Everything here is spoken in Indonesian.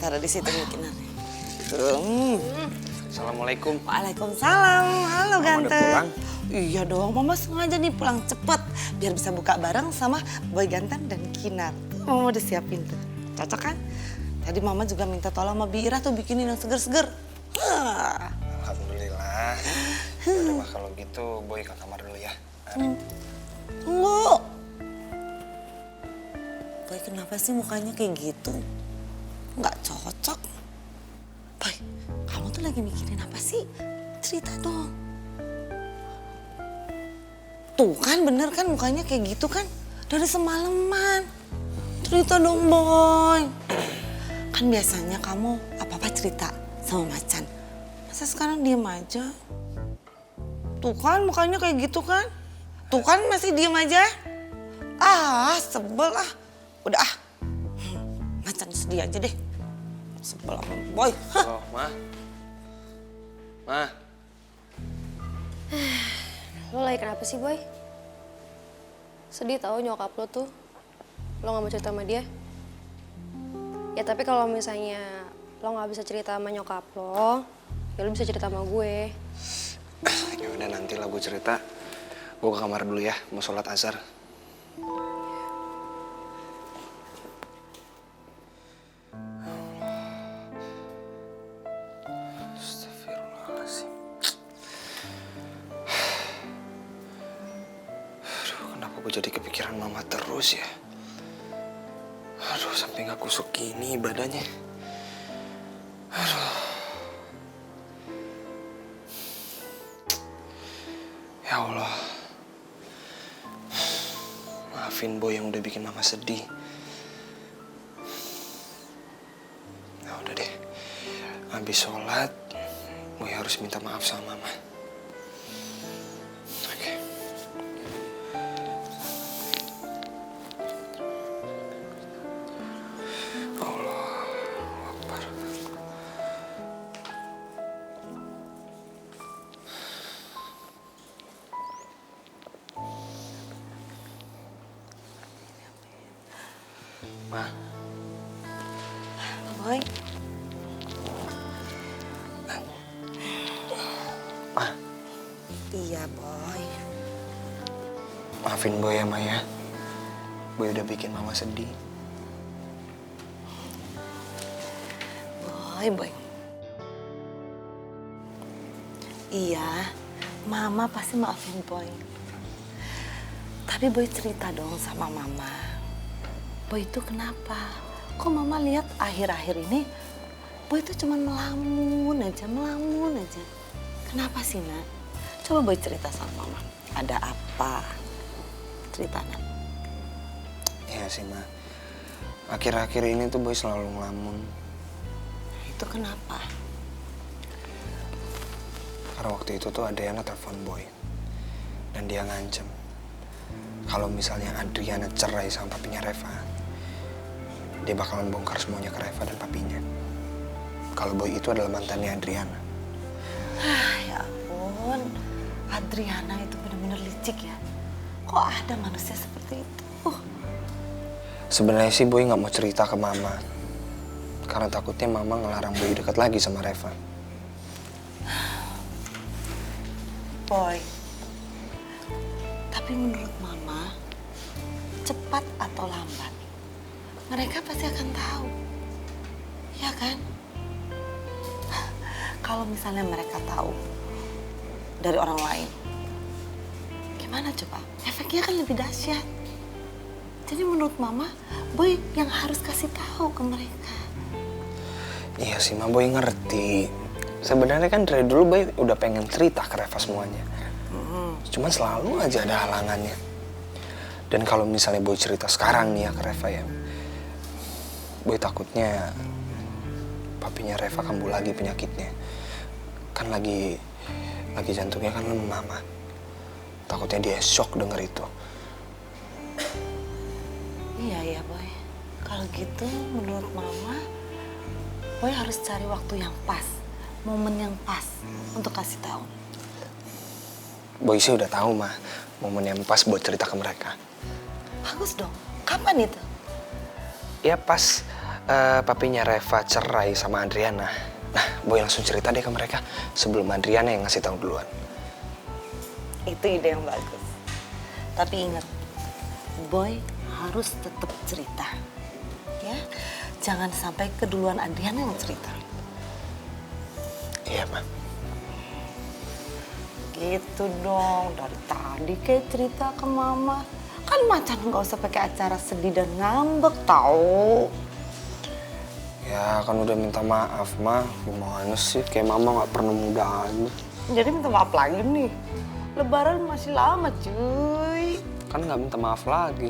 taruh di situ Kinar. Assalamualaikum. Waalaikumsalam. Halo Mama ganteng. udah pulang? Iya dong, Mama sengaja nih pulang cepet biar bisa buka bareng sama Boy Ganteng dan Kinar. Mama udah siapin tuh. Cocok kan? Tadi Mama juga minta tolong sama Bira tuh bikinin yang seger-seger. Alhamdulillah. Udah mah kalau gitu Boy ke kamar dulu ya. Tunggu. Boy kenapa sih mukanya kayak gitu? Nggak cocok. Boy, kamu tuh lagi mikirin apa sih? Cerita dong. Tuh kan bener kan mukanya kayak gitu kan? Dari semalaman. Cerita dong Boy. Kan biasanya kamu apa-apa cerita sama Macan. Masa sekarang diem aja? Tuh kan mukanya kayak gitu kan? Tuh kan masih diem aja? Ah sebel ah. Udah ah. Macan sedih aja deh. Sebel sama Boy. Hah. Oh, Ma. Ma. Lo lagi kenapa sih, Boy? Sedih tahu nyokap lo tuh. Lo gak mau cerita sama dia? Ya tapi kalau misalnya lo gak bisa cerita sama nyokap lo, ya lo bisa cerita sama gue. Ya udah nanti lah gue cerita. Gue ke kamar dulu ya, mau sholat asar. Astagfirullahaladzim. Aduh, kenapa gue jadi kepikiran mama terus ya? Aduh, sampai gak kusuk gini badannya. Aduh. Ya Allah. Maafin Boy yang udah bikin mama sedih. Ya udah deh. Habis sholat, Boy harus minta maaf sama mama. Oke. Allahu Akbar. Ma, Boy. Ma, Iya Boy. maafin Boy ya, Ma ya. Boy udah bikin mama sedih. Boy. Iya, Mama pasti maafin Boy. Tapi Boy cerita dong sama Mama. Boy itu kenapa? Kok Mama lihat akhir-akhir ini Boy itu cuma melamun aja. Kenapa sih, Nak? Coba Boy cerita sama Mama. Ada apa? Cerita, Nak. Iya sih, Ma. Akhir-akhir ini tuh Boy selalu ngelamun. Itu kenapa? Karena waktu itu tuh Adriana telepon Boy. Dan dia ngancem. Kalau misalnya Adriana cerai sama papinya Reva, dia bakalan bongkar semuanya ke Reva dan papinya. Kalau Boy itu adalah mantannya Adriana. Ya ampun, Adriana itu benar-benar licik ya. Kok ada manusia seperti itu? Sebenarnya sih Boy nggak mau cerita ke Mama. Karena takutnya Mama ngelarang Boy dekat lagi sama Reva. Boy, tapi menurut Mama, cepat atau lambat, mereka pasti akan tahu. Ya kan? Kalau misalnya mereka tahu dari orang lain, gimana coba? Efeknya kan lebih dahsyat. Jadi menurut Mama, Boy yang harus kasih tahu ke mereka. Iya sih, Ma, Boy ngerti. Sebenarnya kan dari dulu Boy udah pengen cerita ke Reva semuanya. Cuman selalu aja ada halangannya. Dan kalau misalnya Boy cerita sekarang nih ya ke Reva ya, Boy takutnya papinya Reva kambuh lagi penyakitnya. Kan lagi jantungnya kan lemah, Ma. Takutnya dia shock denger itu. Iya Boy. Kalau gitu menurut Mama, Boy harus cari waktu yang pas, momen yang pas untuk kasih tahu. Boy sih udah tahu, Ma, momen yang pas buat cerita ke mereka. Bagus dong. Kapan itu? Ya pas papinya Reva cerai sama Adriana. Nah, Boy langsung cerita deh ke mereka sebelum Adriana yang ngasih tahu duluan. Itu ide yang bagus. Tapi ingat, Boy harus tetap cerita. Ya, jangan sampai keduluan Adriana yang cerita. Iya, Ma. Gitu dong, dari tadi kayak cerita ke mama. Kan macan nggak usah pakai acara sedih dan ngambek tahu. Ya kan udah minta maaf, Ma. Gimana sih? Kayak mama gak pernah muda aja. Jadi minta maaf lagi nih. Lebaran masih lama cuy. Kan gak minta maaf lagi.